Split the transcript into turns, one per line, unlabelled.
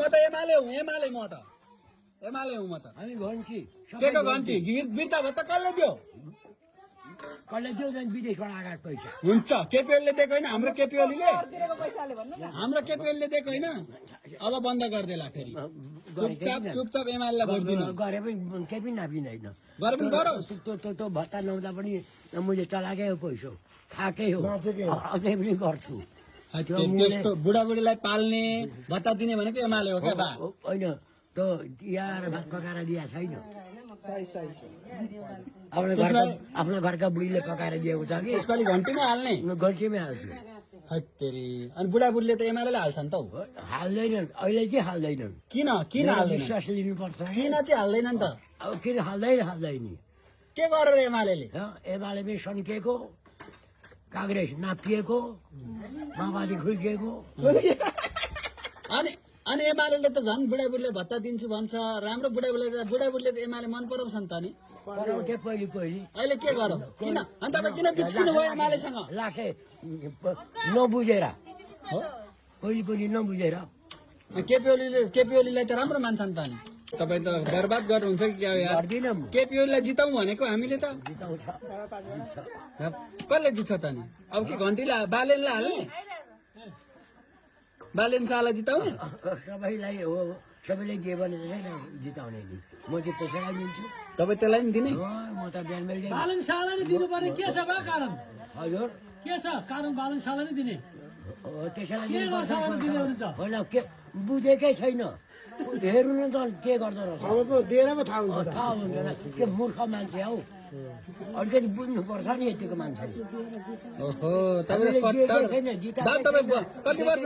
त एमाले हुँ एमाले म त एमाले हुँ म त
हामी घन्टी
के को घन्टी बिर्ता भत्ता कसले दियो
कसले दियो झन् विदेशबाट आएको पैसा
हुन्छ केपिएलले दिएको होइन हाम्रो केपिएलले हाम्रो केपिएलले दिएको होइन अब बन्द गरिदेला फेरि चुपचाप एमालेलाई भोट दिनु
गरे पनि केही पनि नापिँदैन
गरे पनि गरोस्
त्यो भत्ता नहुँदा पनि मैले चलाएकै हो पैसा खाएकै हो अझै पनि गर्छु
त्यस्तो बुढाबुढीलाई पाल्ने भत्ता दिने भनेको एमाले हो क्या बा
होइन त्यो यहाँ भात पकाएर दिएको छैन आफ्नो घरका बुढीले पकाएर दिएको छ कि
यसपालि घन्टीमा हाल्ने
घन्टीमै हाल्छु
हत्तेरी अनि बुढाबुढीले त एमाले हाल्छ नि त हौ
हाल्दैनन् अहिले चाहिँ हाल्दैनन्
किन किन हाल्दैन
विश्वास लिनुपर्छ
किन चाहिँ हाल्दैन नि त
अब किन हाल्दैन
के गरेर एमाले
एमालेमै सन्किएको काङ्ग्रेस नापिएको माओवादी खुल्किएको
अनि अनि एमाले त झन् बुढाबुढीले भत्ता दिन्छु भन्छ राम्रो बुढाबुढीले त एमाले मन पराउँछ नि त नि
पढाउँथे पहिले
अहिले के गरौँ किन अनि तपाईँ किन बिच्किनु भयो एमालेसँग
लाखे नबुझेर
हो
पहिले नबुझेर
केपिओलीलाई त राम्रो मान्छ नि त नि तपाईँ त बर्बाद गर्नुहुन्छ कि क्या यार
गर्दिनँ
केपिओलीलाई जिताउँ भनेको हामीले त
जिताउँछ
कसले जित्छ त नि अब के घन्टीलाई बालेनलाई हाल्ने बालेन शाहलाई जिताउने
सबैलाई हो सबैले दियो भने छैन जिताउने नि म चाहिँ त्यसैलाई दिन्छु
तपाईँ त्यसलाई नि दिने
म त बिहान बेलुका
बालन शाहलाई नै दिनु पर्ने के छ बा कारण
हजुर
के छ कारण बालन शाहलाई नै दिने
त्यसैलाई
के गर्छ भने दिने हुन्छ
होइन के बुझेकै छैन हेर्नु न त के गर्दो रहेछ
दिएर पो थाहा
थाहा हुन्छ के मूर्ख मान्छे हौ अलिकति बुझ्नुपर्छ नि यतिको मान्छे
ओहो तपाईँ कति वर्ष